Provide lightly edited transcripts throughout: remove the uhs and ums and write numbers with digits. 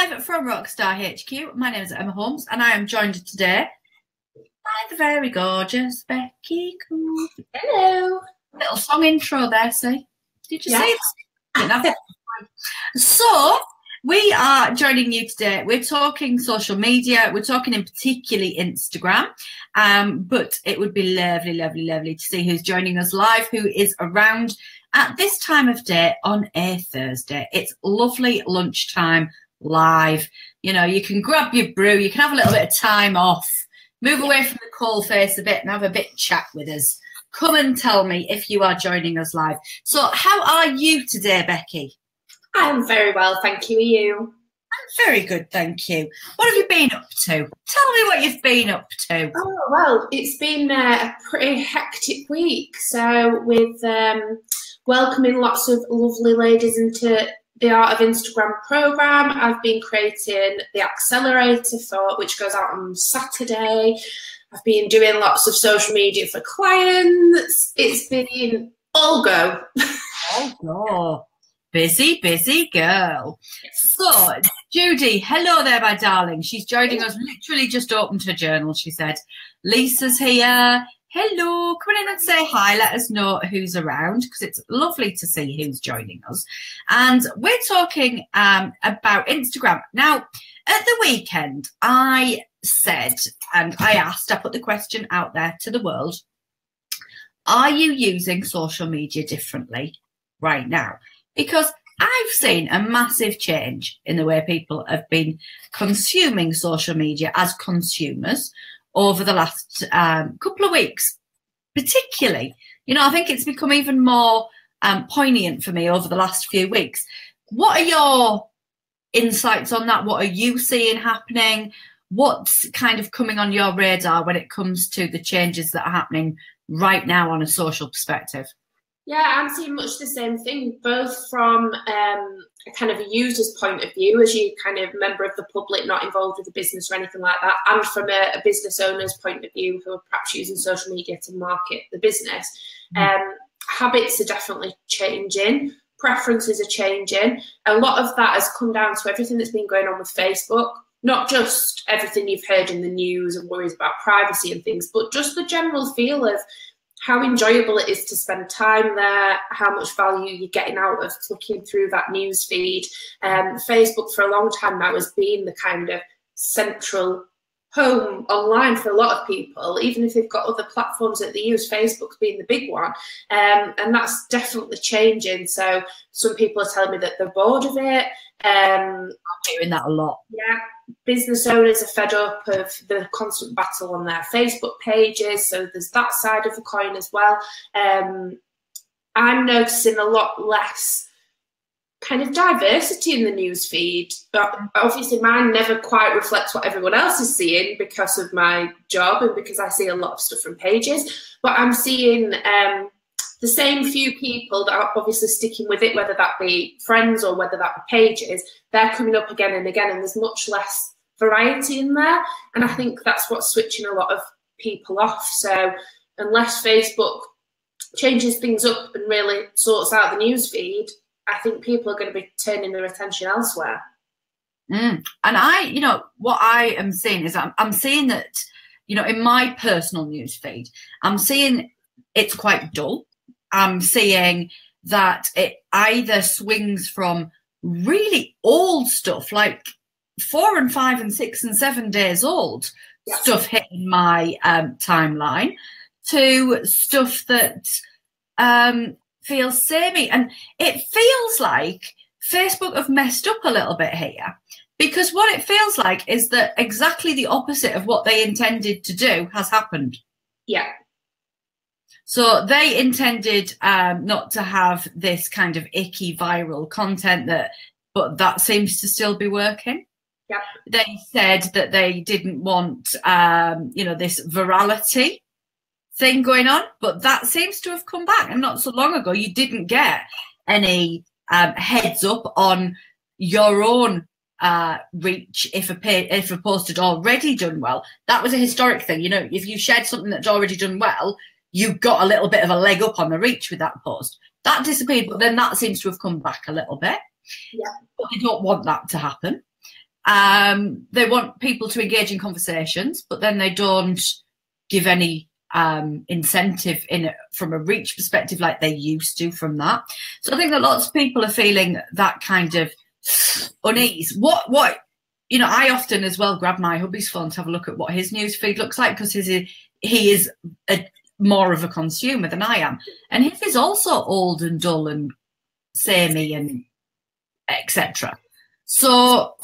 live from Rockstar HQ. My name is Emma Holmes, and I am joined today by the very gorgeous Becky Cool. Hello. Little song intro there, see? Did you see it? So, we are joining you today. We're talking social media. We're talking in particularly Instagram. But it would be lovely, lovely, lovely to see who's joining us live, who is around at this time of day on a Thursday. It's lovely lunchtime live. You know, you can grab your brew, you can have a little bit of time off, move away from the coal face a bit and have a bit chat with us. Come and tell me if you are joining us live. So how are you today, Becky? I'm very well, thank you. Are you? I'm very good, thank you. What have you been up to? Tell me what you've been up to. Oh, well, it's been a pretty hectic week. So with welcoming lots of lovely ladies into the Art of Instagram programme, I've been creating the accelerator which goes out on Saturday. I've been doing lots of social media for clients. It's been all go. Oh, God. Busy, busy girl. So, Judy, hello there, my darling. She's joining us, literally just opened her journal, she said. Lisa's here. Hello, come in and say hi. Let us know who's around, because it's lovely to see who's joining us. And we're talking about Instagram. Now, at the weekend, I said, and I asked, I put the question out there to the world, are you using social media differently right now? Because I've seen a massive change in the way people have been consuming social media as consumers over the last couple of weeks, particularly. You know, I think it's become even more poignant for me over the last few weeks. What are your insights on that? What are you seeing happening? What's kind of coming on your radar when it comes to the changes that are happening right now on a social perspective? Yeah, I'm seeing much the same thing, both from a kind of a user's point of view, as you kind of member of the public not involved with the business or anything like that, and from a business owner's point of view who are perhaps using social media to market the business. Habits are definitely changing, preferences are changing. A lot of that has come down to everything that's been going on with Facebook, not just everything you've heard in the news and worries about privacy and things, but just the general feel of how enjoyable it is to spend time there, how much value you're getting out of flicking through that news feed. Facebook for a long time now has been the kind of central home online for a lot of people, even if they've got other platforms that they use, Facebook's being the big one. And that's definitely changing. So some people are telling me that they're bored of it. I'm hearing that a lot. Yeah, business owners are fed up of the constant battle on their Facebook pages, so there's that side of the coin as well. I'm noticing a lot less kind of diversity in the news feed, but obviously mine never quite reflects what everyone else is seeing because of my job and because I see a lot of stuff from pages. But I'm seeing the same few people that are obviously sticking with it, whether that be friends or whether that be pages, they're coming up again and again, and there's much less variety in there. And I think that's what's switching a lot of people off. So unless Facebook changes things up and really sorts out the news feed, I think people are going to be turning their attention elsewhere. And you know, what I am seeing is I'm seeing that, you know, in my personal news feed, I'm seeing it's quite dull. I'm seeing that it either swings from really old stuff, like 4 and 5 and 6 and 7 days old stuff hitting my timeline, to stuff that feels samey. And it feels like Facebook have messed up a little bit here, because what it feels like is that exactly the opposite of what they intended to do has happened. Yeah. So they intended not to have this kind of icky viral content, but that seems to still be working. Yep. They said that they didn't want, you know, this virality thing going on, but that seems to have come back. And not so long ago, you didn't get any heads up on your own reach if a post had already done well. That was a historic thing. You know, if you shared something that's already done well, you got a little bit of a leg up on the reach with that post. That disappeared, but then that seems to have come back a little bit. Yeah. But they don't want that to happen. They want people to engage in conversations, but then they don't give any incentive in it from a reach perspective like they used to from that. So I think that lots of people are feeling that kind of unease. What you know, I often as well grab my hubby's phone to have a look at what his news feed looks like, because he is more of a consumer than I am, and his is also old and dull and samey and etc. So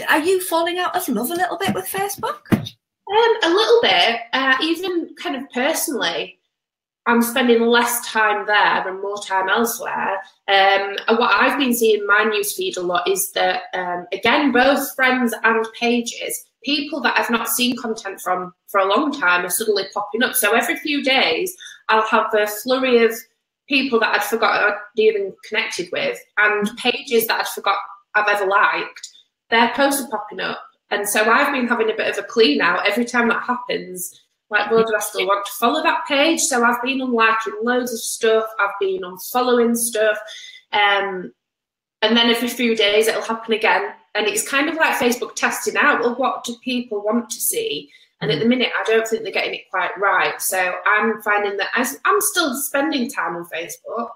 are you falling out of love a little bit with Facebook? A little bit. Even kind of personally, I'm spending less time there and more time elsewhere. And what I've been seeing in my newsfeed a lot is that, again, both friends and pages, people that I've not seen content from for a long time are suddenly popping up. So every few days, I'll have a flurry of people that I'd forgotten I'd even connected with, and pages that I'd forgot I've ever liked. Their posts are popping up. And so I've been having a bit of a clean out every time that happens. Like, well, do I still want to follow that page? So I've been unliking loads of stuff. I've been unfollowing stuff. And then every few days it'll happen again. And it's kind of like Facebook testing out, well, what do people want to see? And at the minute, I don't think they're getting it quite right. So I'm finding that I'm still spending time on Facebook.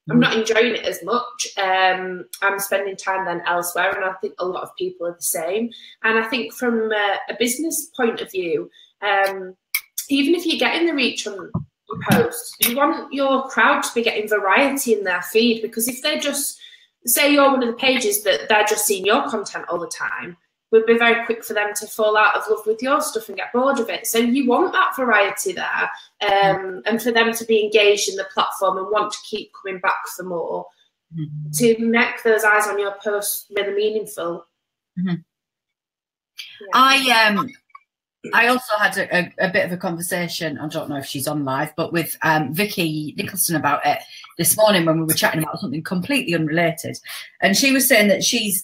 I'm not enjoying it as much. I'm spending time then elsewhere, and I think a lot of people are the same. And I think from a business point of view, even if you're getting the reach on your posts, you want your crowd to be getting variety in their feed, because if they're just, say you're one of the pages that they're just seeing your content all the time, would be very quick for them to fall out of love with your stuff and get bored of it. So you want that variety there, and for them to be engaged in the platform and want to keep coming back for more, to make those eyes on your posts really meaningful. Yeah. I also had a bit of a conversation, I don't know if she's on live, but with Vicky Nicholson about it this morning when we were chatting about something completely unrelated. And she was saying that she's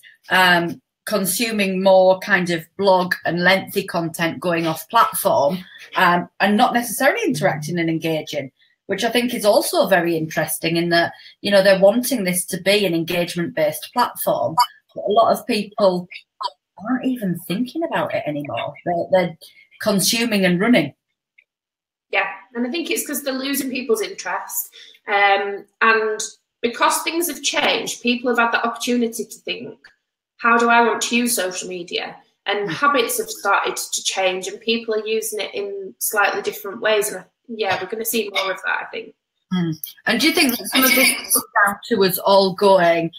consuming more kind of blog and lengthy content going off platform, and not necessarily interacting and engaging, which I think is also very interesting in that, you know, they're wanting this to be an engagement-based platform, but a lot of people aren't even thinking about it anymore. They're consuming and running. Yeah, and I think it's because they're losing people's interest. And because things have changed, people have had that opportunity to think, how do I want to use social media? And habits have started to change, and people are using it in slightly different ways. And yeah, we're going to see more of that, I think. And do you think that some of this comes down to us all going,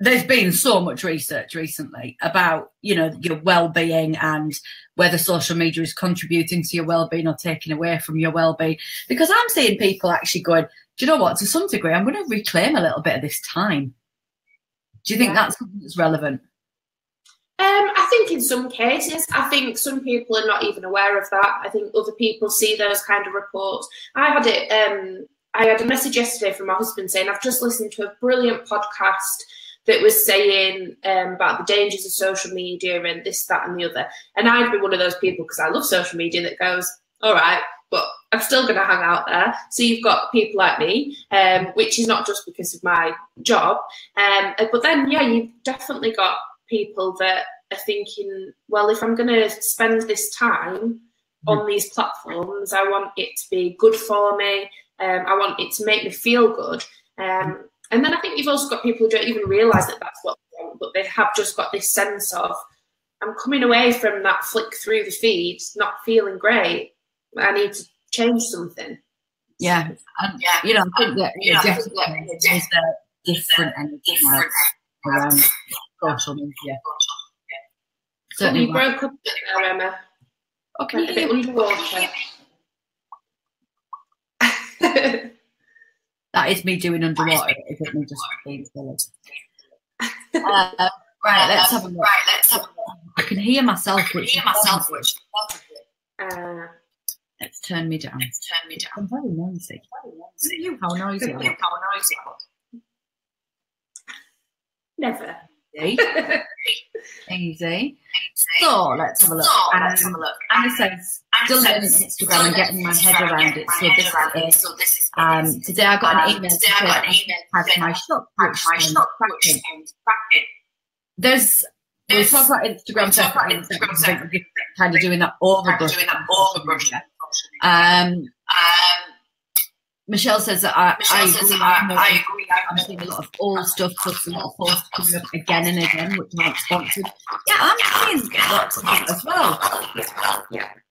there's been so much research recently about, you know, your well-being and whether social media is contributing to your well-being or taking away from your well-being? Because I'm seeing people actually going, do you know what, to some degree, I'm going to reclaim a little bit of this time. Do you think that's something that's relevant? I think in some cases, I think some people are not even aware of that. I think other people see those kind of reports. I had a message yesterday from my husband saying, I've just listened to a brilliant podcast that was saying about the dangers of social media and this, that, and the other. And I'd be one of those people, because I love social media, that goes, all right, but I'm still going to hang out there. So you've got people like me, which is not just because of my job. But then, yeah, you've definitely got people that are thinking, well, if I'm going to spend this time on these platforms, I want it to be good for me. I want it to make me feel good. And then I think you've also got people who don't even realise that that's what they want, but they have just got this sense of, I'm coming away from that flick through the feed, not feeling great. I need to change something. Yeah. You know, I think that there's a different energy around social media. Certainly. You broke up there, Emma. Okay. A bit underwater. That is me doing underwater. Isn't me just being silly. Right, let's have a look. I can hear myself. Let's turn me down. I'm very noisy. You, how noisy I am. Never. Easy. So let's have a look. Anna says, still learning Instagram and getting my head around it. So this is today I got an email to say I had my shop, which cracking. There's We talk about Instagram separately, kind of doing that overbrush. Michelle says that I agree. I'm seeing a lot of old stuff, plus a lot of posts coming up again and again, which aren't sponsored. Yeah, I'm seeing lots of that as well.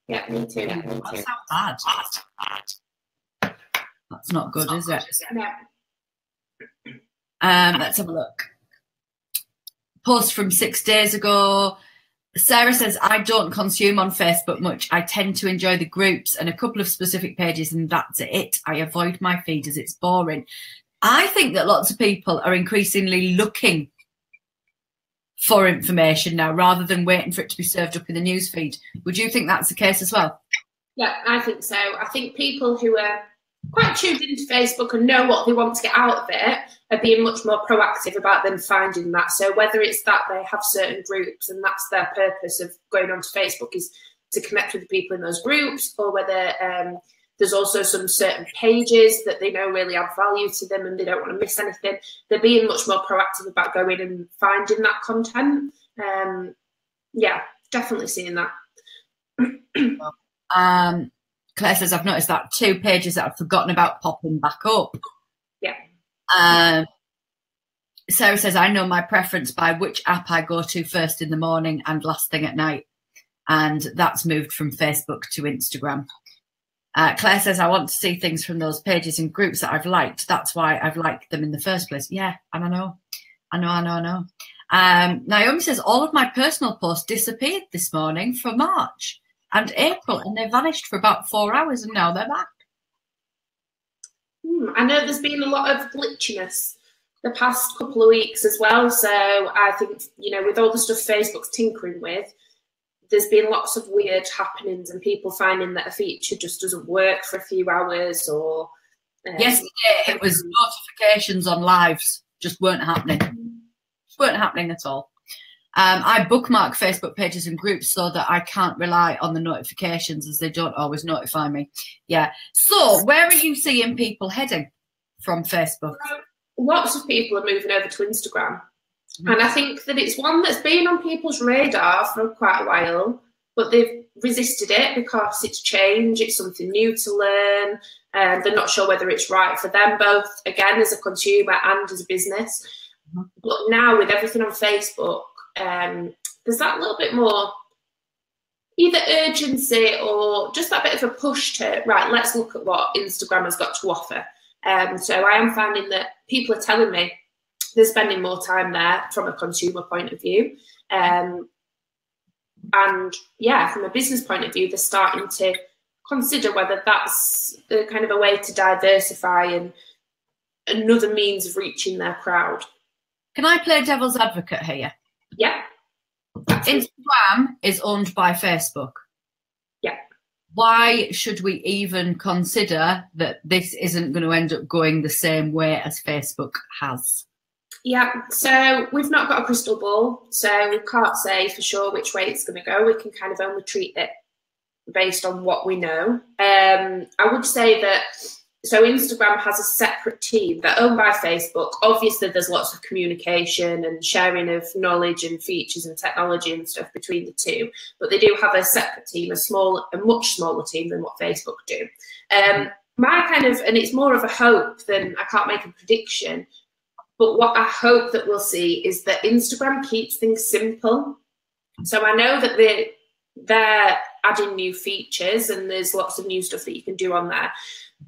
Yeah, me too. That's not bad. That's not good, is it? Let's have a look. Post from 6 days ago. Sarah says, I don't consume on Facebook much. I tend to enjoy the groups and a couple of specific pages, and that's it. I avoid my feed as it's boring. I think that lots of people are increasingly looking for information now rather than waiting for it to be served up in the news feed. Would you think that's the case as well? Yeah, I think so. I think people who are quite tuned into Facebook and know what they want to get out of it are being much more proactive about them finding that. So whether it's that they have certain groups and that's their purpose of going onto Facebook is to connect with the people in those groups, or whether there's also some certain pages that they know really add value to them and they don't want to miss anything, they're being much more proactive about going and finding that content. Yeah, definitely seeing that. Claire says, I've noticed that 2 pages that I've forgotten about popping back up. Yeah. Sarah says, I know my preference by which app I go to first in the morning and last thing at night. And that's moved from Facebook to Instagram. Claire says, I want to see things from those pages and groups that I've liked. That's why I've liked them in the first place. Yeah, and I know. Naomi says, all of my personal posts disappeared this morning for March and April, and they vanished for about 4 hours, and now they're back. I know there's been a lot of glitchiness the past couple of weeks as well. So I think, you know, with all the stuff Facebook's tinkering with, there's been lots of weird happenings and people finding that a feature just doesn't work for a few hours. Or yesterday it was notifications on lives just weren't happening. Weren't happening at all. I bookmark Facebook pages and groups so that I can't rely on the notifications, as they don't always notify me. Yeah. So where are you seeing people heading from Facebook? Lots of people are moving over to Instagram. And I think that it's one that's been on people's radar for quite a while, but they've resisted it because it's change, it's something new to learn, and they're not sure whether it's right for them, both, again, as a consumer and as a business. But now with everything on Facebook, there's that little bit more either urgency or just that bit of a push to, right, let's look at what Instagram has got to offer. So I am finding that people are telling me they're spending more time there from a consumer point of view. And yeah, from a business point of view, they're starting to consider whether that's kind of a way to diversify and another means of reaching their crowd. Can I play devil's advocate here? Yeah. Instagram is owned by Facebook. Yeah. Why should we even consider that this isn't going to end up going the same way as Facebook has? Yeah, so we've not got a crystal ball, so we can't say for sure which way it's going to go. We can kind of only treat it based on what we know. I would say that, so Instagram has a separate team that owned by Facebook. Obviously, there's lots of communication and sharing of knowledge and features and technology and stuff between the two, but they do have a separate team, a much smaller team than what Facebook do. My kind of, and it's more of a hope than I can't make a prediction, but what I hope that we'll see is that Instagram keeps things simple. So I know that they're adding new features and there's lots of new stuff that you can do on there.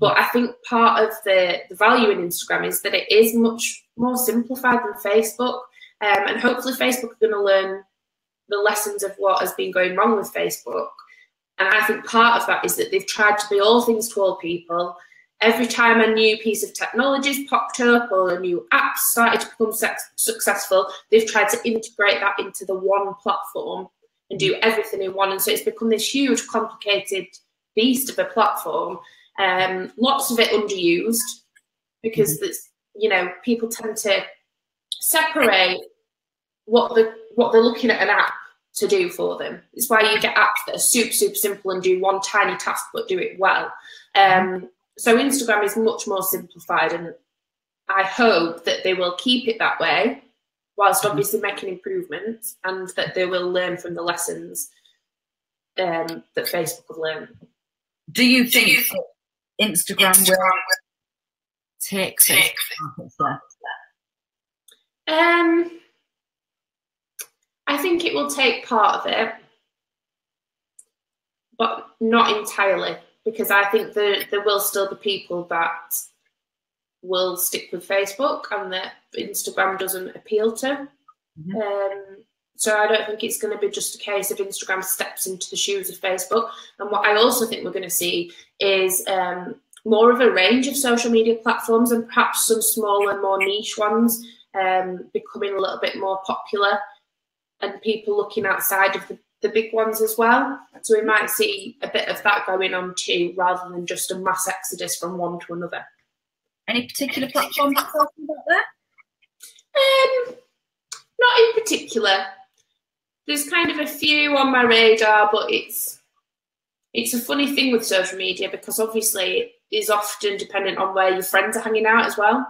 But I think part of the value in Instagram is that it is much more simplified than Facebook. And hopefully Facebook are going to learn the lessons of what has been going wrong with Facebook. And I think part of that is that they've tried to be all things to all people. Every time a new piece of technology has popped up or a new app started to become successful, they've tried to integrate that into the one platform and do everything in one. And so it's become this huge, complicated beast of a platform. Lots of it underused because that's, you know, people tend to separate what they're looking at an app to do for them. It's why you get apps that are super, super simple and do one tiny task but do it well. So Instagram is much more simplified, and I hope that they will keep it that way whilst obviously making improvements, and that they will learn from the lessons that Facebook have learned. Do you think Instagram will take Facebook? I think it will take part of it, but not entirely, because I think there will still be people that will stick with Facebook and that Instagram doesn't appeal to. So I don't think it's going to be just a case of Instagram steps into the shoes of Facebook. And what I also think we're going to see is more of a range of social media platforms, and perhaps some smaller, more niche ones becoming a little bit more popular, and people looking outside of the big ones as well. So we might see a bit of that going on too, rather than just a mass exodus from one to another. Any particular platform you're talking about there? Not in particular. There's kind of a few on my radar, but it's a funny thing with social media, because obviously it is often dependent on where your friends are hanging out as well,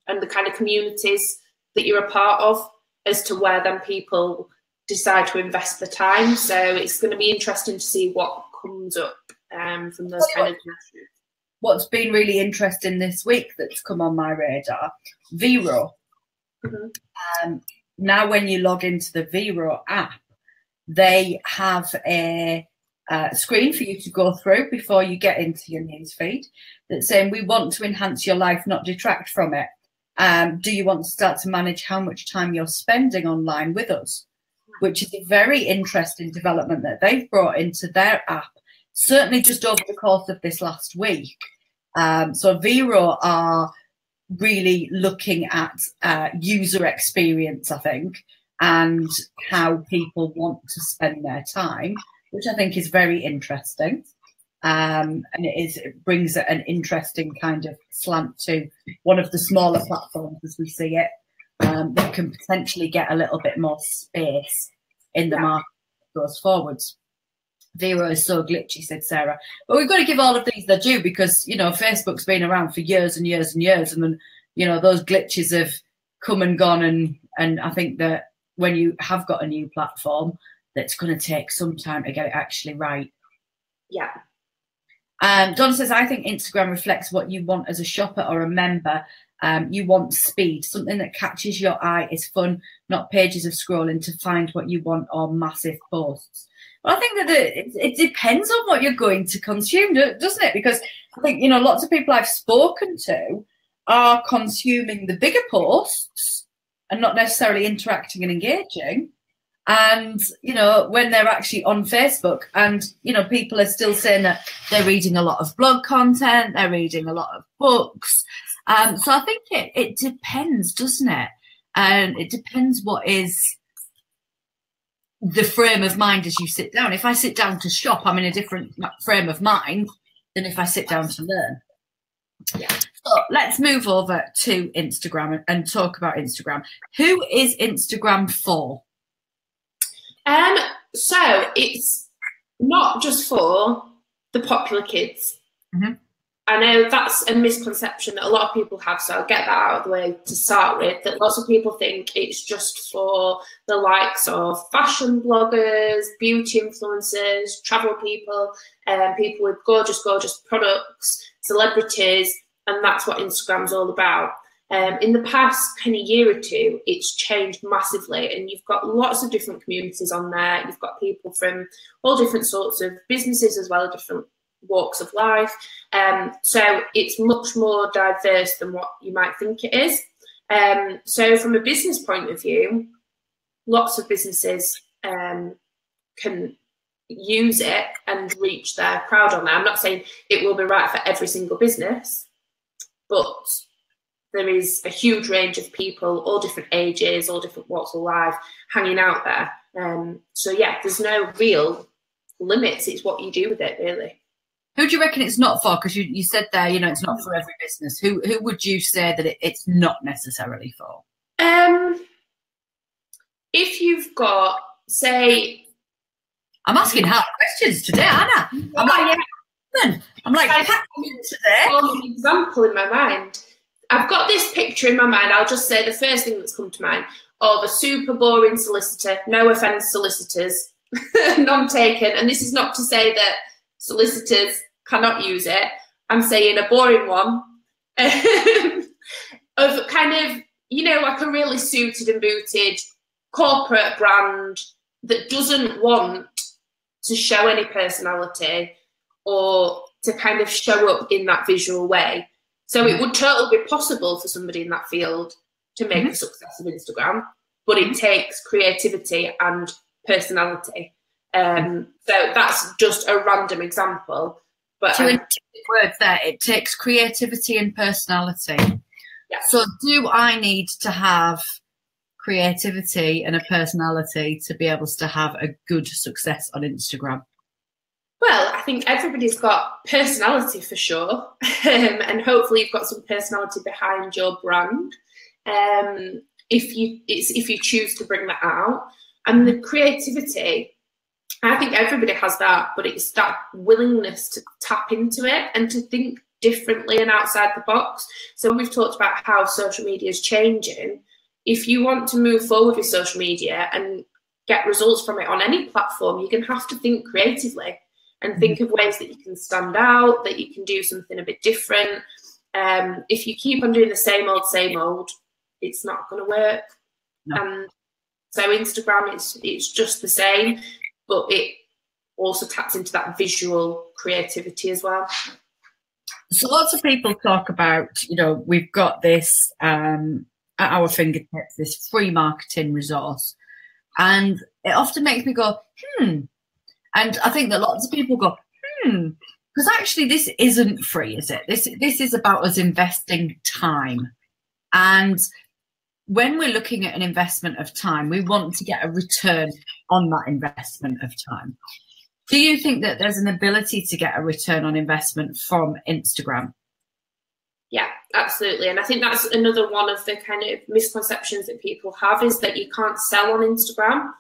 and the kind of communities that you're a part of, as to where then people decide to invest the time. So it's going to be interesting to see what comes up from those kind of connections. What's been really interesting this week that's come on my radar, Vero. Now when you log into the Vero app, they have a screen for you to go through before you get into your newsfeed that's saying, we want to enhance your life, not detract from it. Do you want to start to manage how much time you're spending online with us? Which is a very interesting development that they've brought into their app, certainly just over the course of this last week. So Vero are really looking at user experience, I think, and how people want to spend their time, which I think is very interesting. And it brings an interesting kind of slant to one of the smaller platforms as we see it, that can potentially get a little bit more space in the market that goes forwards. Vero is so glitchy, said Sarah. But we've got to give all of these their due, because, you know, Facebook's been around for years and years and years. And then, you know, those glitches have come and gone. And I think that when you have got a new platform, that's going to take some time to get it actually right. Yeah. Donna says, I think Instagram reflects what you want as a shopper or a member. You want speed. Something that catches your eye is fun, not pages of scrolling to find what you want or massive posts. Well, I think that it depends on what you're going to consume, doesn't it? Because I think, you know, lots of people I've spoken to are consuming the bigger posts and not necessarily interacting and engaging. And, you know, when they're actually on Facebook, and, you know, people are still saying that they're reading a lot of blog content, they're reading a lot of books. So I think it depends, doesn't it? And it depends what is the frame of mind as you sit down. If I sit down to shop, I'm in a different frame of mind than if I sit down to learn. Yeah. So let's move over to Instagram and talk about Instagram. Who is Instagram for? So it's not just for the popular kids. I know that's a misconception that a lot of people have, so I'll get that out of the way to start with, that lots of people think it's just for the likes of fashion bloggers, beauty influencers, travel people, people with gorgeous, gorgeous products, celebrities, and that's what Instagram's all about. In the past kind of year or two, it's changed massively, and you've got lots of different communities on there. You've got people from all different sorts of businesses as well as different walks of life. So it's much more diverse than what you might think it is. So from a business point of view, lots of businesses can use it and reach their crowd on there. I'm not saying it will be right for every single business, but there is a huge range of people, all different ages, all different walks of life, hanging out there. So yeah, there's no real limits. It's what you do with it, really. Who do you reckon it's not for? Because you said there, you know, it's not for every business. Who would you say that it's not necessarily for? If you've got, say... I'm asking hard questions today, Anna. I'm like, packing today. An example in my mind. I've got this picture in my mind. I'll just say the first thing that's come to mind of a super boring solicitor. No offence, solicitors, none taken. And this is not to say that solicitors cannot use it. I'm saying a boring one of kind of, you know, like a really suited and booted corporate brand that doesn't want to show any personality or to kind of show up in that visual way. So it would totally be possible for somebody in that field to make a success of Instagram, but it takes creativity and personality. So that's just a random example. But two words there, it takes creativity and personality. Yeah. So do I need to have creativity and a personality to be able to have a good success on Instagram? Well, I think everybody's got personality for sure, and hopefully you've got some personality behind your brand. If you choose to bring that out, and the creativity, I think everybody has that, but it's that willingness to tap into it and to think differently and outside the box. So we've talked about how social media is changing. If you want to move forward with social media and get results from it on any platform, you're going to have to think creatively and think of ways that you can stand out, that you can do something a bit different. If you keep on doing the same old, it's not going to work. No. So Instagram, it's just the same, but it also taps into that visual creativity as well. So lots of people talk about, you know, we've got this at our fingertips, this free marketing resource. And it often makes me go, And I think that lots of people go, because actually this isn't free, is it? This is about us investing time. And when we're looking at an investment of time, we want to get a return on that investment of time. Do you think that there's an ability to get a return on investment from Instagram? Yeah, absolutely. And I think that's another one of the kind of misconceptions that people have, is that you can't sell on Instagram.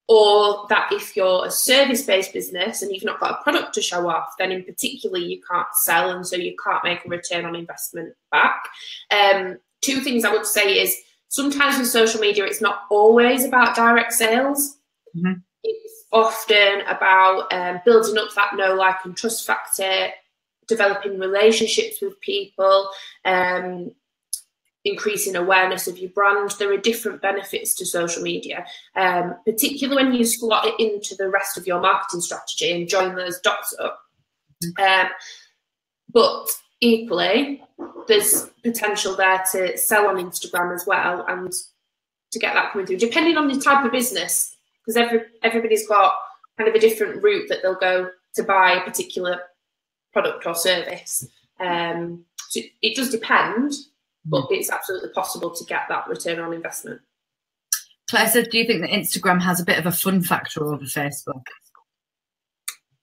Or that if you're a service-based business and you've not got a product to show off, then in particular you can't sell, and so you can't make a return on investment back. Two things I would say is sometimes with social media, it's not always about direct sales. It's often about building up that know, like, and trust factor, developing relationships with people, increasing awareness of your brand. There are different benefits to social media, particularly when you slot it into the rest of your marketing strategy and join those dots up. But equally, there's potential there to sell on Instagram as well, and to get that coming through, depending on the type of business, because everybody's got kind of a different route that they'll go to buy a particular product or service. So it does depend, but it's absolutely possible to get that return on investment. Claire said, do you think that Instagram has a bit of a fun factor over Facebook?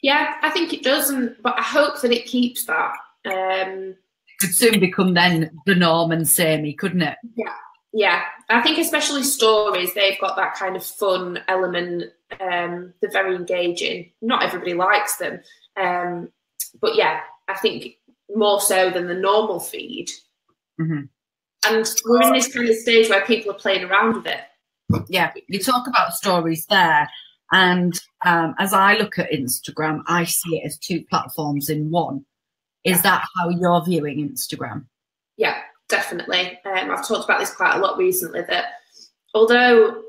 Yeah, I think it does, but I hope that it keeps that. It could soon become then the norm and samey, couldn't it? Yeah. I think especially stories, they've got that kind of fun element. They're very engaging. Not everybody likes them. But yeah, I think more so than the normal feed. And we're in this kind of stage where people are playing around with it. Yeah, you talk about stories there, and as I look at Instagram, I see it as two platforms in one. Is that how you're viewing Instagram? Yeah, definitely. I've talked about this quite a lot recently, that although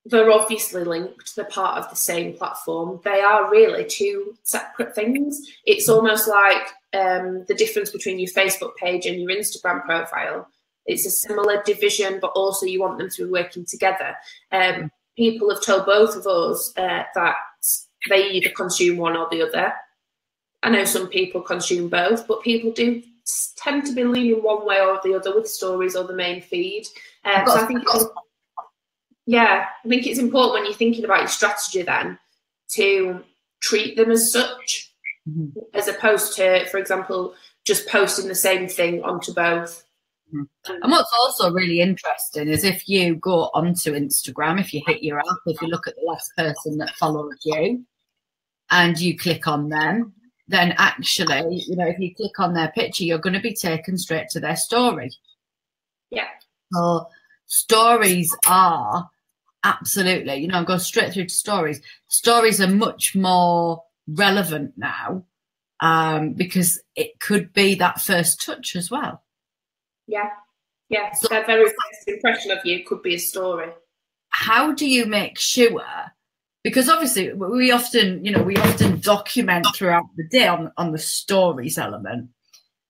they're obviously linked, they're part of the same platform, they are really two separate things. It's almost like the difference between your Facebook page and your Instagram profile. It's a similar division, but also you want them to be working together. People have told both of us that they either consume one or the other. I know some people consume both, but people do tend to be leaning one way or the other with stories or the main feed. So I think it's important when you're thinking about your strategy then to treat them as such, as opposed to, for example, just posting the same thing onto both. And what's also really interesting is if you go onto Instagram, if you hit your app, if you look at the last person that followed you and you click on them, then actually, you know, if you click on their picture, you're going to be taken straight to their story. Yeah. So stories are absolutely, you know, go straight through to stories. Stories are much more relevant now because it could be that first touch as well. Yeah. Yeah. So their very first impression of you could be a story. How do you make sure? Because obviously we often document throughout the day on the stories element.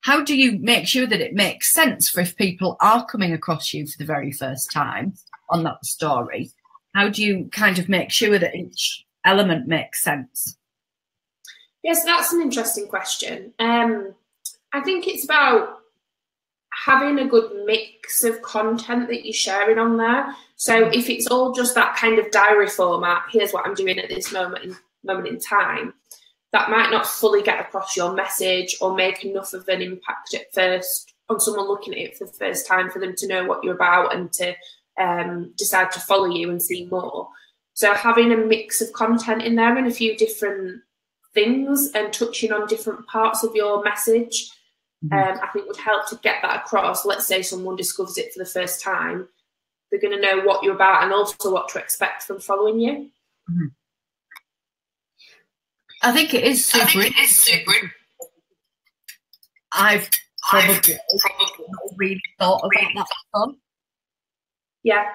How do you make sure that it makes sense for if people are coming across you for the very first time on that story? How do you kind of make sure that each element makes sense? Yes, that's an interesting question. I think it's about having a good mix of content that you're sharing on there. So if it's all just that kind of diary format, here's what I'm doing at this moment in time, that might not fully get across your message or make enough of an impact at first on someone looking at it for the first time for them to know what you're about and to decide to follow you and see more. So having a mix of content in there and a few different things and touching on different parts of your message, I think would help to get that across. Let's say someone discovers it for the first time, they're going to know what you're about and also what to expect from following you. I think it is super. I've probably not really thought about that before. Yeah.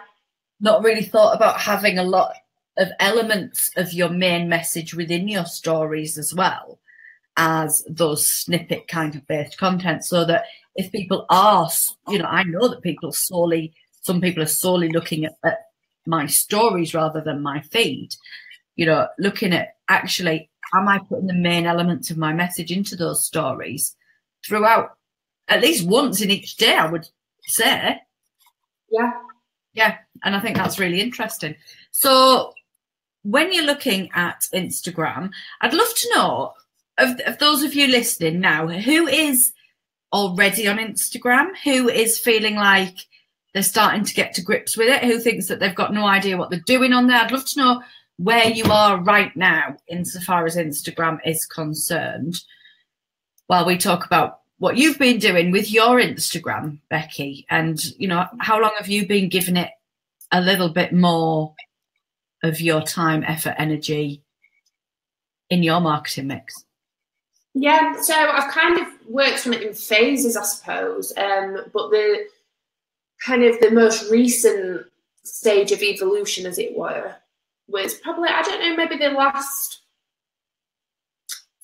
Not really thought about having a lot of elements of your main message within your stories as well as those snippet kind of based content, so that if people are, you know, I know that some people are solely looking at my stories rather than my feed, you know, looking at actually, am I putting the main elements of my message into those stories throughout at least once in each day, I would say. Yeah, and I think that's really interesting. So when you're looking at Instagram, I'd love to know, of those of you listening now, who is already on Instagram, who is feeling like they're starting to get to grips with it, who thinks that they've got no idea what they're doing on there. I'd love to know where you are right now insofar as Instagram is concerned, while we talk about what you've been doing with your Instagram, Becky, and, you know, how long have you been giving it a little bit more of your time, effort, energy in your marketing mix? Yeah, so I've kind of worked on it in phases, I suppose, but the kind of the most recent stage of evolution, as it were, was probably, I don't know, maybe the last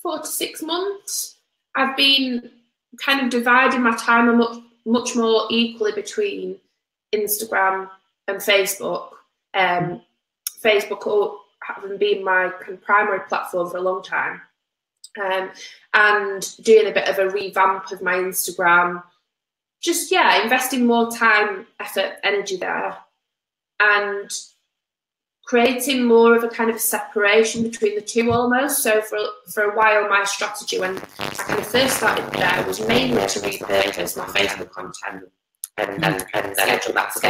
4 to 6 months. I've been kind of dividing my time much more equally between Instagram and Facebook. Facebook having been my primary platform for a long time, and doing a bit of a revamp of my Instagram. Just, yeah, investing more time, effort, energy there, and creating more of a kind of separation between the two almost. So for a while, my strategy when I kind of first started there was mainly to repurpose my Facebook content and schedule that to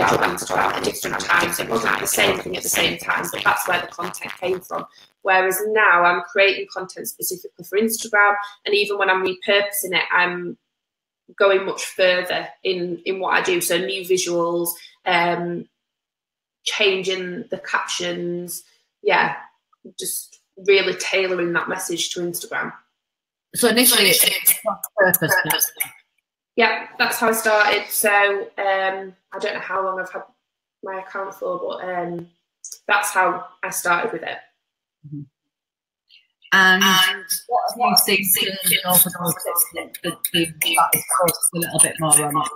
go out at different times. It wasn't the same thing at the same time, but that's where the content came from. Whereas now I'm creating content specifically for Instagram, and even when I'm repurposing it, I'm going much further in what I do. So new visuals, changing the captions, yeah, just really tailoring that message to Instagram. So initially it's purpose. Yeah, that's how I started. So I don't know how long I've had my account for, but that's how I started with it. And what have you seen over the focus a little bit more on it?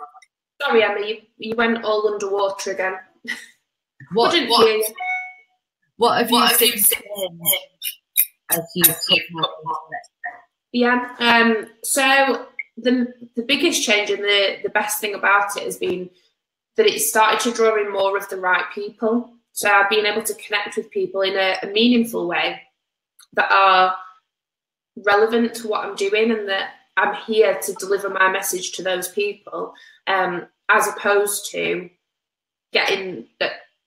Sorry, Emma, you went all underwater again. What have you seen as you put more into it? Yeah, so the biggest change and the best thing about it has been that it started to draw in more of the right people. So I've been able to connect with people in a meaningful way that are relevant to what I'm doing, and that I'm here to deliver my message to those people, as opposed to getting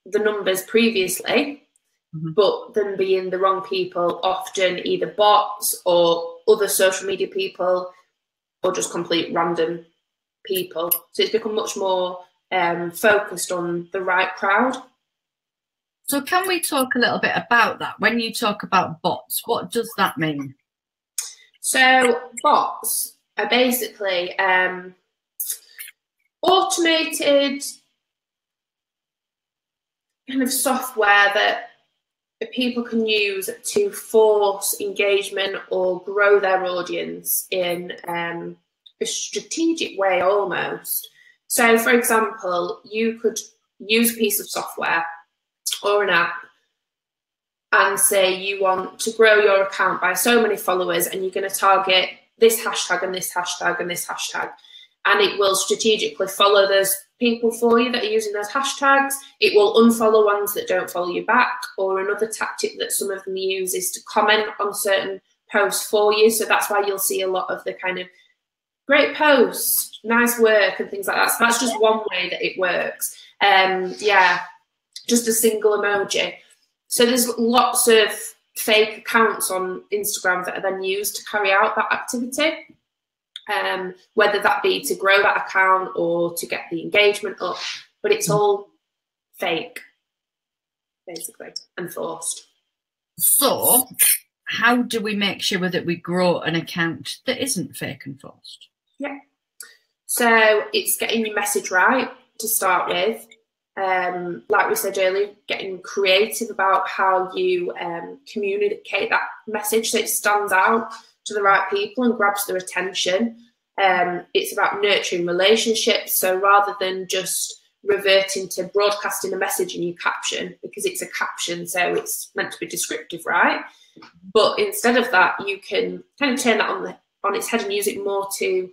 the numbers previously but them being the wrong people, often either bots or other social media people or just complete random people. So it's become much more focused on the right crowd. So can we talk a little bit about that? When you talk about bots, what does that mean? So bots are basically automated kind of software that people can use to force engagement or grow their audience in a strategic way almost. So for example, you could use a piece of software or an app and say you want to grow your account by so many followers and you're going to target this hashtag and this hashtag and this hashtag, and it will strategically follow those people for you that are using those hashtags. It will unfollow ones that don't follow you back, or another tactic that some of them use is to comment on certain posts for you. So that's why you'll see a lot of the kind of great post, nice work and things like that. So that's just one way that it works. Yeah, just a single emoji. So there's lots of fake accounts on Instagram that are then used to carry out that activity, whether that be to grow that account or to get the engagement up, but it's all fake, basically, and forced. So how do we make sure that we grow an account that isn't fake and forced? Yeah. So it's getting your message right to start with. Like we said earlier, getting creative about how you communicate that message so it stands out to the right people and grabs their attention. It's about nurturing relationships. So rather than just reverting to broadcasting a message in your caption, because it's a caption, so it's meant to be descriptive, right? But instead of that, you can kind of turn that on its head and use it more to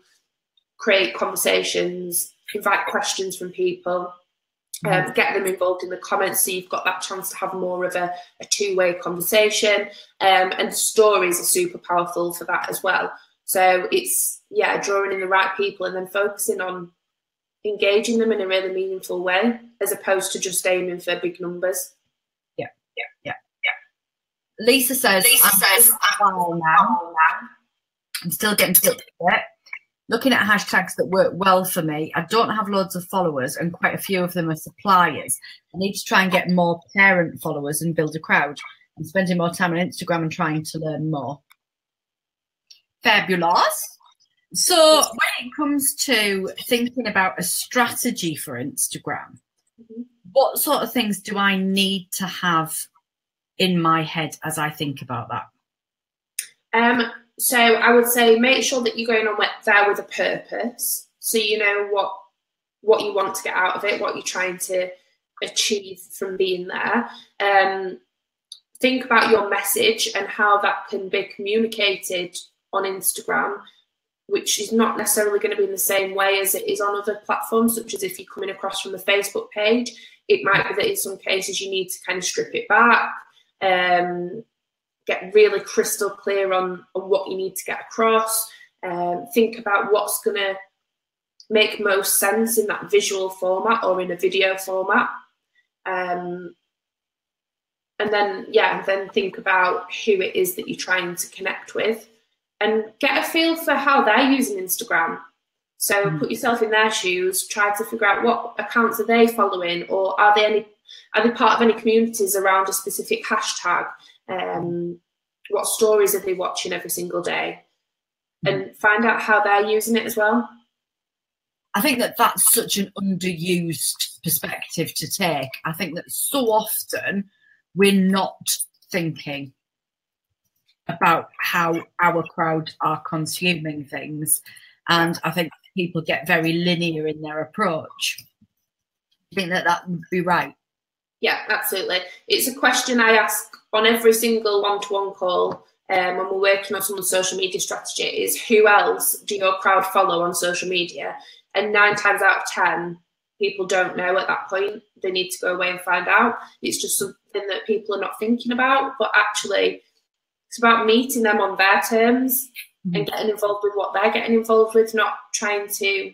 create conversations, invite questions from people, get them involved in the comments, so you've got that chance to have more of a two-way conversation. And stories are super powerful for that as well. So it's, yeah, drawing in the right people and then focusing on engaging them in a really meaningful way, as opposed to just aiming for big numbers. Yeah. Lisa says, I'm still getting stuck with it. Looking at hashtags that work well for me, I don't have loads of followers and quite a few of them are suppliers. I need to try and get more parent followers and build a crowd. I'm spending more time on Instagram and trying to learn more. Fabulous. So when it comes to thinking about a strategy for Instagram, what sort of things do I need to have in my head as I think about that? So I would say make sure that you're going on there with a purpose. So you know what you want to get out of it, what you're trying to achieve from being there. Think about your message and how that can be communicated on Instagram, which is not necessarily going to be in the same way as it is on other platforms, such as if you're coming across from the Facebook page. It might be that in some cases you need to kind of strip it back, get really crystal clear on what you need to get across. Think about what's going to make most sense in that visual format or in a video format. And then think about who it is that you're trying to connect with and get a feel for how they're using Instagram. So put yourself in their shoes, try to figure out what accounts are they following, or are they part of any communities around a specific hashtag? What stories are they watching every single day? And find out how they're using it as well. I think that that's such an underused perspective to take. I think that so often we're not thinking about how our crowd are consuming things. And I think people get very linear in their approach. I think that would be right. Yeah, absolutely. It's a question I ask on every single one-to-one call when we're working on some social media strategy is, who else do your crowd follow on social media? And 9 times out of 10, people don't know at that point. They need to go away and find out. It's just something that people are not thinking about, but actually it's about meeting them on their terms and getting involved with what they're getting involved with, not trying to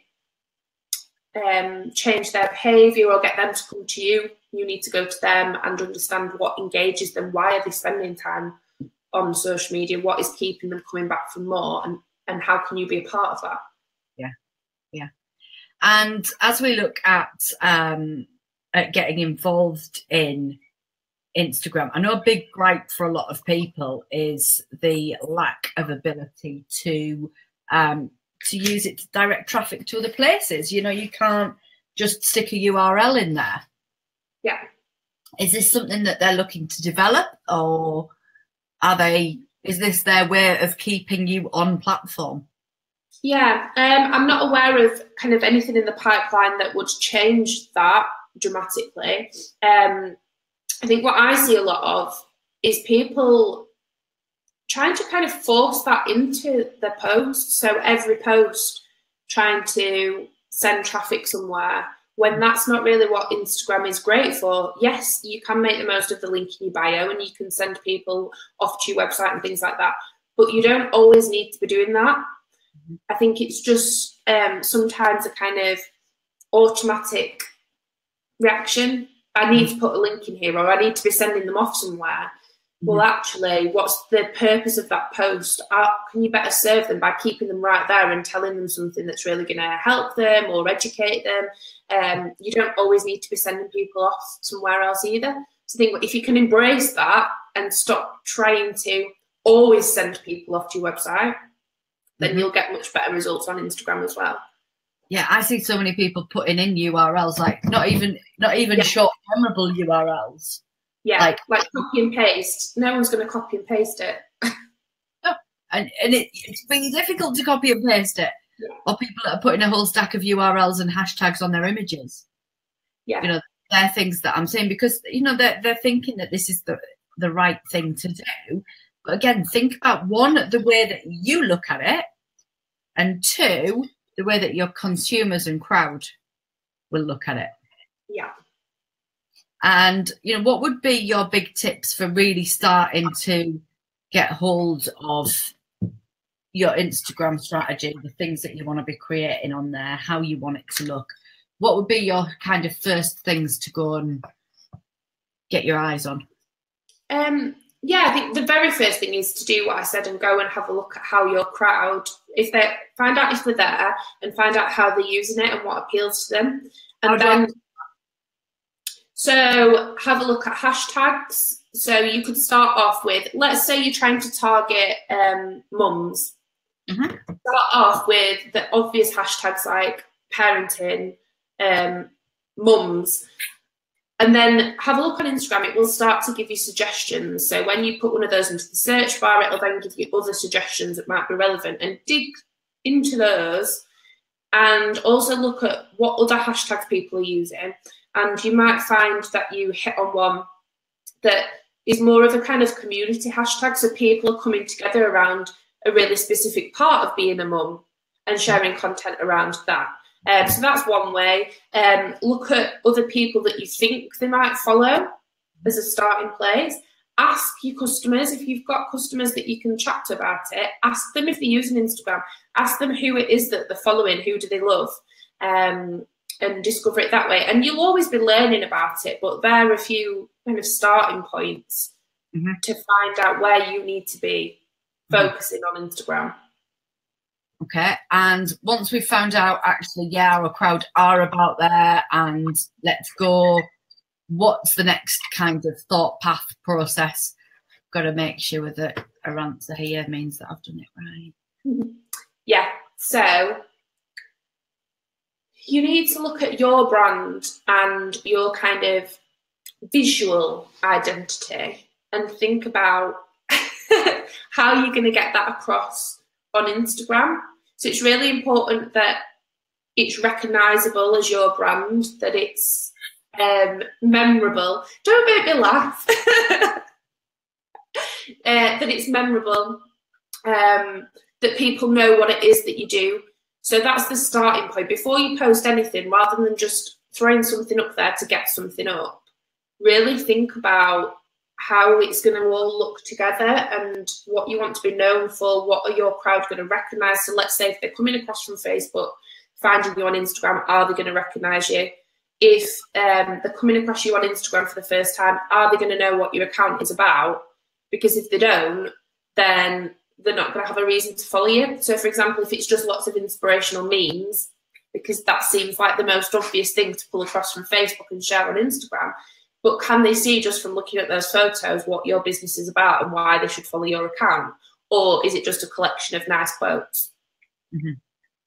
change their behaviour or get them to come to you. You need to go to them and understand what engages them. Why are they spending time on social media? What is keeping them coming back for more? And how can you be a part of that? Yeah, yeah. And as we look at getting involved in Instagram, I know a big gripe for a lot of people is the lack of ability to use it to direct traffic to other places. You know, you can't just stick a URL in there. Yeah. Is this something that they're looking to develop, or is this their way of keeping you on platform? Yeah, I'm not aware of kind of anything in the pipeline that would change that dramatically. I think what I see a lot of is people trying to kind of force that into their post. So every post trying to send traffic somewhere, when that's not really what Instagram is great for. Yes, you can make the most of the link in your bio and you can send people off to your website and things like that, but you don't always need to be doing that. I think it's just sometimes a kind of automatic reaction. I need to put a link in here, or I need to be sending them off somewhere. Well, actually, what's the purpose of that post? Can you better serve them by keeping them right there and telling them something that's really going to help them or educate them? You don't always need to be sending people off somewhere else either. So I think if you can embrace that and stop trying to always send people off to your website, then you'll get much better results on Instagram as well. Yeah, I see so many people putting in URLs, like not even short, memorable URLs. Yeah, like copy and paste. No one's going to copy and paste it. No, and it's really difficult to copy and paste it. Yeah. Or people that are putting a whole stack of URLs and hashtags on their images. Yeah, you know, they're things that I'm saying because you know they're thinking that this is the right thing to do. But again, think about one, the way that you look at it, and two, the way that your consumers and crowd will look at it. Yeah. And, you know, what would be your big tips for really starting to get hold of your Instagram strategy, the things that you want to be creating on there, how you want it to look? What would be your kind of first things to go and get your eyes on? Yeah, I think the very first thing is to do what I said and go and have a look at how your crowd, find out if they're there and find out how they're using it and what appeals to them. And then, so have a look at hashtags. So you could start off with, let's say you're trying to target mums. Start off with the obvious hashtags like parenting, mums. And then have a look on Instagram. It will start to give you suggestions. So when you put one of those into the search bar, it'll then give you other suggestions that might be relevant, and dig into those and also look at what other hashtags people are using. And you might find that you hit on one that is more of a kind of community hashtag. So people are coming together around a really specific part of being a mum and sharing content around that. So that's one way. Look at other people that you think they might follow as a starting place. Ask your customers, if you've got customers that you can chat to about it, ask them if they're using Instagram. Ask them who it is that they're following, who do they love, and discover it that way. And you'll always be learning about it, but there are a few kind of starting points to find out where you need to be focusing on Instagram. Okay, and once we've found out actually, yeah, our crowd are about there and let's go, what's the next kind of thought path process? Got to make sure that our answer here means that I've done it right. Yeah, so you need to look at your brand and your kind of visual identity and think about how you're going to get that across on Instagram. So it's really important that it's recognisable as your brand, that it's memorable. Don't make me laugh. That it's memorable, that people know what it is that you do. So that's the starting point. Before you post anything, rather than just throwing something up there to get something up, really think about how it's going to all look together and what you want to be known for, what are your crowd going to recognise. So let's say if they're coming across from Facebook, finding you on Instagram, are they going to recognise you? If they're coming across you on Instagram for the first time, are they going to know what your account is about? Because if they don't, then they're not going to have a reason to follow you. So, for example, if it's just lots of inspirational memes, because that seems like the most obvious thing to pull across from Facebook and share on Instagram, but can they see just from looking at those photos what your business is about and why they should follow your account? Or is it just a collection of nice quotes? Mm-hmm.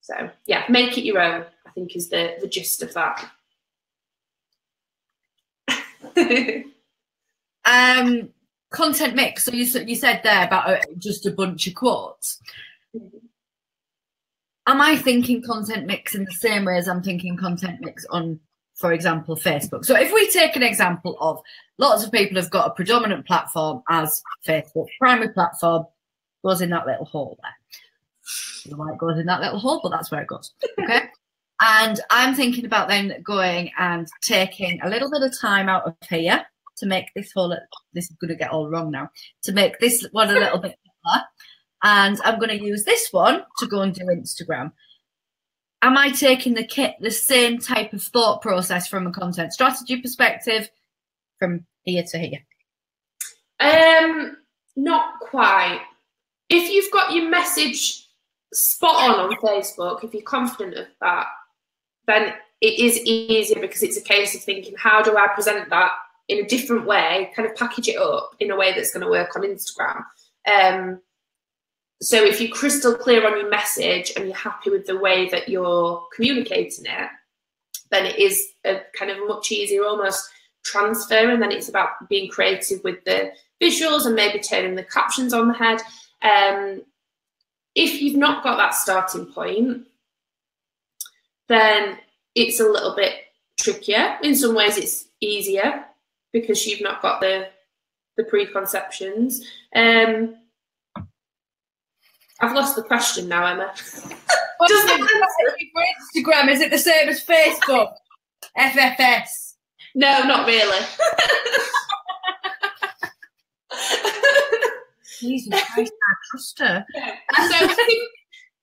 So, yeah, make it your own, I think, is the gist of that. Content mix. So you said there about just a bunch of quotes. Am I thinking content mix in the same way as I'm thinking content mix on, for example, Facebook? So if we take an example of lots of people have got a predominant platform as Facebook, primary platform goes in that little hole there. I don't know why it goes in that little hole, but that's where it goes. Okay. And I'm thinking about then going and taking a little bit of time out of here to make this whole, this is going to get all wrong now, to make this one a little bit better. And I'm going to use this one to go and do Instagram. Am I taking the same type of thought process from a content strategy perspective from here to here? Not quite. If you've got your message spot on Facebook, if you're confident of that, then it is easier because it's a case of thinking, how do I present that in a different way, kind of package it up in a way that's going to work on Instagram. So if you're crystal clear on your message and you're happy with the way that you're communicating it, then it is a kind of much easier almost transfer, and then it's about being creative with the visuals and maybe turning the captions on the head. If you've not got that starting point, then it's a little bit trickier. In some ways it's easier because you've not got the preconceptions. I've lost the question now, Emma. For Instagram, is it the same as Facebook? FFS? No, not really. Jesus Christ, I trust her. So,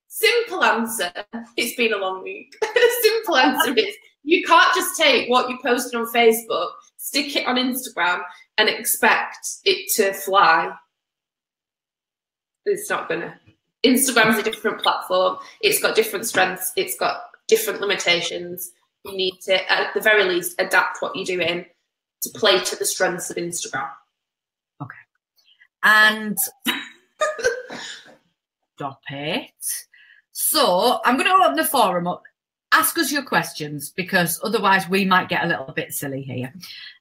simple answer, it's been a long week. Simple answer is, you can't just take what you posted on Facebook, stick it on Instagram, and expect it to fly. It's not gonna. Instagram's a different platform. It's got different strengths. It's got different limitations. You need to, at the very least, adapt what you're doing to play to the strengths of Instagram. Okay. And stop it. So I'm going to open the forum up. Ask us your questions, because otherwise we might get a little bit silly here.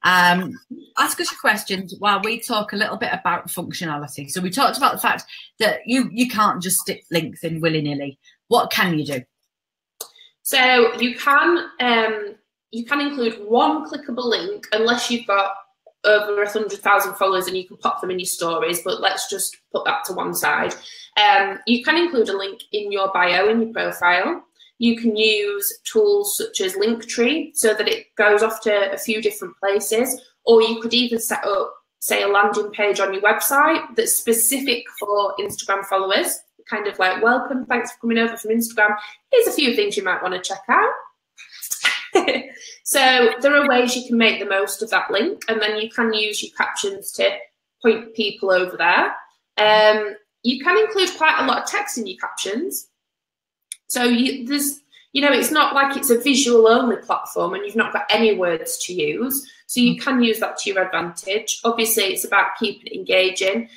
Ask us your questions while we talk a little bit about functionality. So we talked about the fact that you can't just stick links in willy-nilly. What can you do? So you can include one clickable link, unless you've got over 100,000 followers and you can pop them in your stories, but let's just put that to one side. You can include a link in your bio, in your profile. You can use tools such as Linktree so that it goes off to a few different places, or you could even set up, say, a landing page on your website that's specific for Instagram followers, kind of like, welcome, thanks for coming over from Instagram. Here's a few things you might want to check out. So there are ways you can make the most of that link, and then you can use your captions to point people over there. You can include quite a lot of text in your captions. So it's not like it's a visual only platform and you've not got any words to use. So you can use that to your advantage. Obviously, it's about keeping it engaging,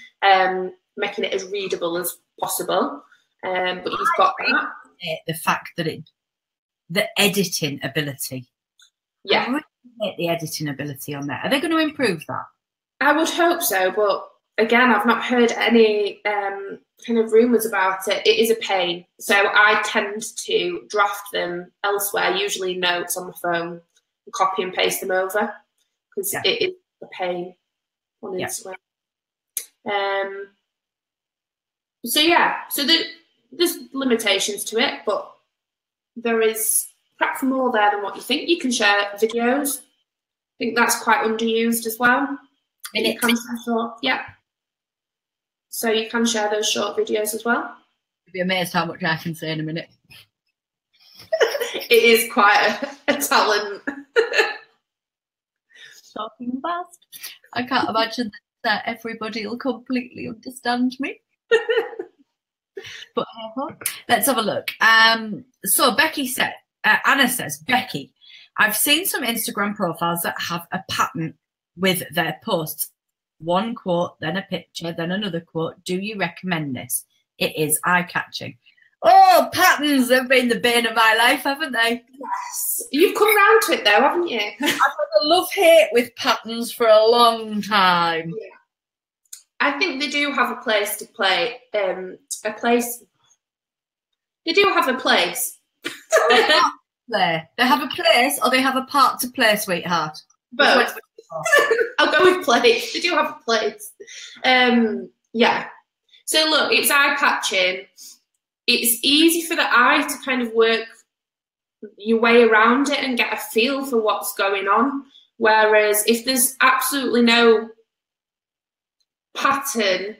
making it as readable as possible. But you've got that. The fact that the editing ability. Yeah. How would you make the editing ability on there? Are they going to improve that? I would hope so, but again, I've not heard any kind of rumours about it. It is a pain. So I tend to draft them elsewhere, usually notes on my phone, and copy and paste them over, because it is a pain on Instagram. So there's limitations to it, but there is perhaps more there than what you think. You can share videos. I think that's quite underused as well. So you can share those short videos as well. You'd be amazed how much I can say in a minute. It is quite a talent. Talking fast. I can't imagine that everybody will completely understand me. But let's have a look. So Becky said, Anna says, Becky, I've seen some Instagram profiles that have a pattern with their posts. One quote, then a picture, then another quote. Do you recommend this? It is eye-catching. Oh, patterns have been the bane of my life, haven't they? Yes. You've come around to it though, haven't you? I've had a love-hate with patterns for a long time. Yeah. I think they do have a place to play. They do have a place. They have a place, or they have a part to play, sweetheart. Both. I'll go with place. They do have a place. Yeah. So look, it's eye-catching. It's easy for the eye to kind of work your way around it and get a feel for what's going on. Whereas if there's absolutely no pattern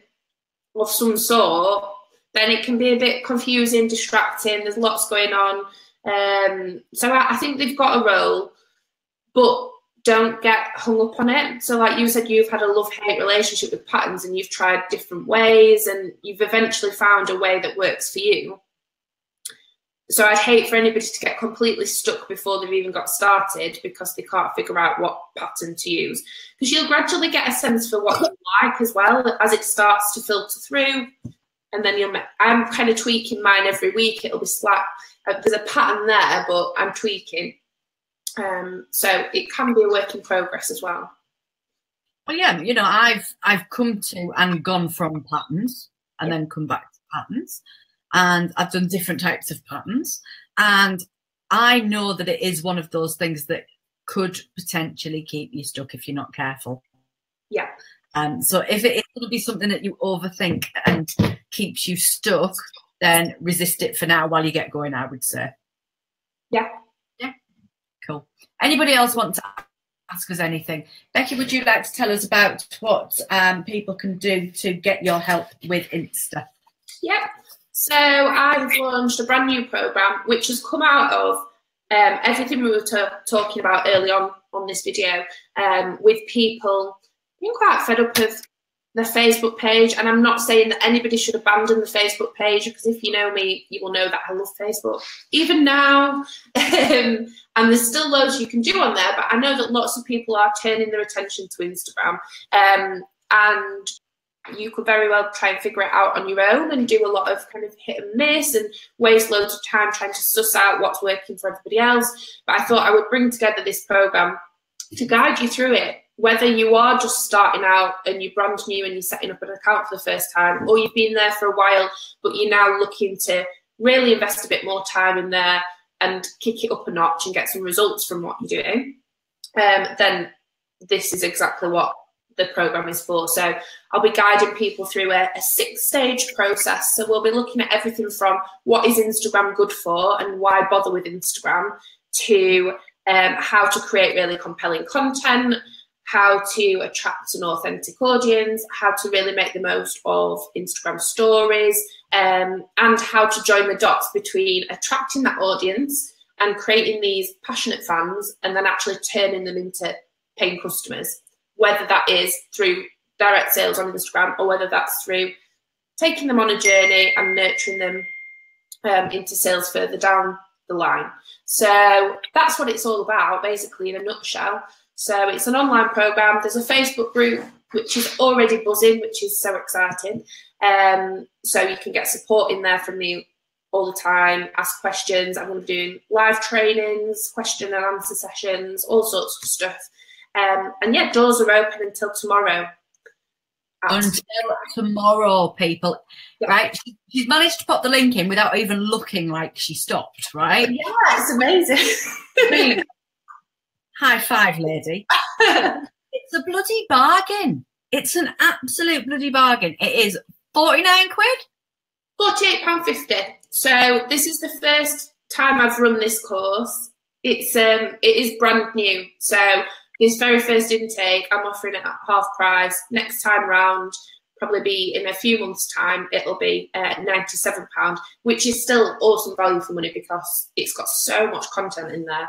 of some sort, then it can be a bit confusing, distracting. There's lots going on. So I think they've got a role, but don't get hung up on it. So like you said, you've had a love-hate relationship with patterns and you've tried different ways and you've eventually found a way that works for you. So I'd hate for anybody to get completely stuck before they've even got started because they can't figure out what pattern to use. Because you'll gradually get a sense for what you like as well as it starts to filter through. And then I'm kind of tweaking mine every week. It'll be there's a pattern there, but I'm tweaking. So it can be a work in progress as well. Well, yeah, you know, I've come to and gone from patterns and then come back to patterns, and I've done different types of patterns, and I know that it is one of those things that could potentially keep you stuck if you're not careful. Yeah. So if it is going to be something that you overthink and keeps you stuck, then resist it for now while you get going, I would say. Yeah. Yeah. Cool. Anybody else want to ask us anything? Becky, would you like to tell us about what people can do to get your help with Insta? Yep. So I've launched a brand new program which has come out of everything we were talking about early on this video, with people being quite fed up of the Facebook page. And I'm not saying that anybody should abandon the Facebook page, because if you know me, you will know that I love Facebook, even now. And there's still loads you can do on there, but I know that lots of people are turning their attention to Instagram. And you could very well try and figure it out on your own and do a lot of kind of hit and miss and waste loads of time trying to suss out what's working for everybody else. But I thought I would bring together this program to guide you through it, whether you are just starting out and you're brand new and you're setting up an account for the first time, or you've been there for a while, but you're now looking to really invest a bit more time in there and kick it up a notch and get some results from what you're doing, then this is exactly what the program is for. So I'll be guiding people through a 6-stage process. So we'll be looking at everything from what is Instagram good for and why bother with Instagram, to how to create really compelling content, how to attract an authentic audience, how to really make the most of Instagram stories, and how to join the dots between attracting that audience and creating these passionate fans and then actually turning them into paying customers, whether that is through direct sales on Instagram or whether that's through taking them on a journey and nurturing them into sales further down the line. So that's what it's all about, basically, in a nutshell. So it's an online program. There's a Facebook group which is already buzzing, which is so exciting. So you can get support in there from me all the time, ask questions. I'm going to be doing live trainings, question and answer sessions, all sorts of stuff. And yeah, doors are open until tomorrow. Until tomorrow, people. Yeah. Right? She's managed to pop the link in without even looking like she stopped, right? Yeah, it's amazing. High five, lady. It's a bloody bargain. It's an absolute bloody bargain. It is 49 quid? £48.50. So this is the first time I've run this course. It is brand new. So this very first intake, I'm offering it at half price. Next time round, probably be in a few months' time, it'll be £97, which is still awesome value for money because it's got so much content in there.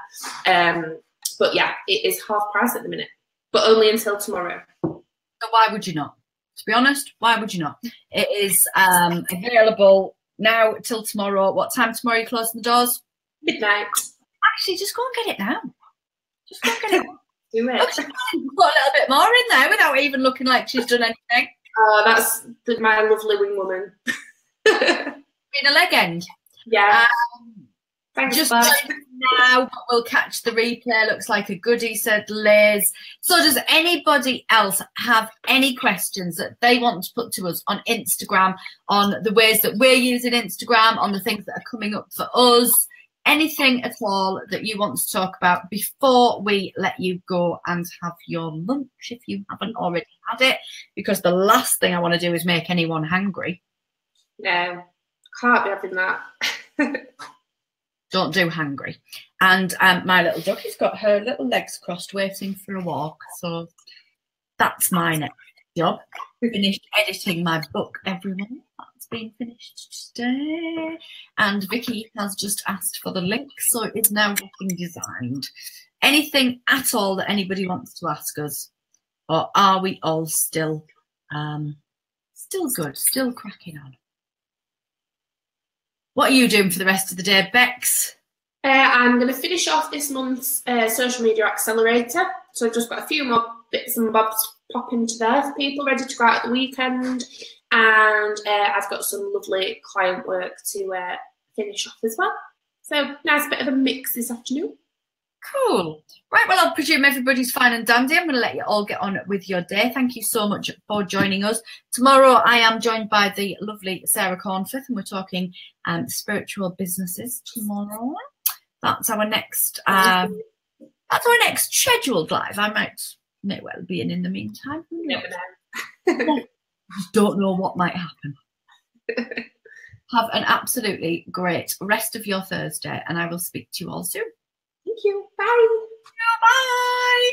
But yeah, it is half price at the minute, but only until tomorrow. So why would you not? To be honest, why would you not? It is available now till tomorrow. What time tomorrow are you closing the doors? Midnight. Actually, just go and get it now. Just go and get it. Do it. Put a little bit more in there without even looking like she's done anything. Oh, that's my lovely wing woman. Being a leg end. Yeah. Thanks, just now, we'll catch the replay. Looks like a goodie, said Liz. So does anybody else have any questions that they want to put to us on Instagram, on the ways that we're using Instagram, on the things that are coming up for us? Anything at all that you want to talk about before we let you go and have your lunch, if you haven't already had it, because the last thing I want to do is make anyone hungry. No, can't be having that. Don't do hungry. And my little ducky's got her little legs crossed waiting for a walk. So that's my next job. Finished editing my book, everyone. That's been finished today. And Vicky has just asked for the link, so it is now getting designed. Anything at all that anybody wants to ask us? Or are we all still good, still cracking on? What are you doing for the rest of the day, Bex? I'm going to finish off this month's social media accelerator. So I've just got a few more bits and bobs pop into there for people ready to go out at the weekend. And I've got some lovely client work to finish off as well. So nice bit of a mix this afternoon. Cool. Right, well, I'll presume everybody's fine and dandy. I'm going to let you all get on with your day. Thank you so much for joining us. Tomorrow, I am joined by the lovely Sarah Cornforth, and we're talking spiritual businesses tomorrow. That's our next. That's our next scheduled live. I may well be in the meantime. Never know. Just don't know what might happen. Have an absolutely great rest of your Thursday, and I will speak to you all soon. Thank you. Bye. Bye.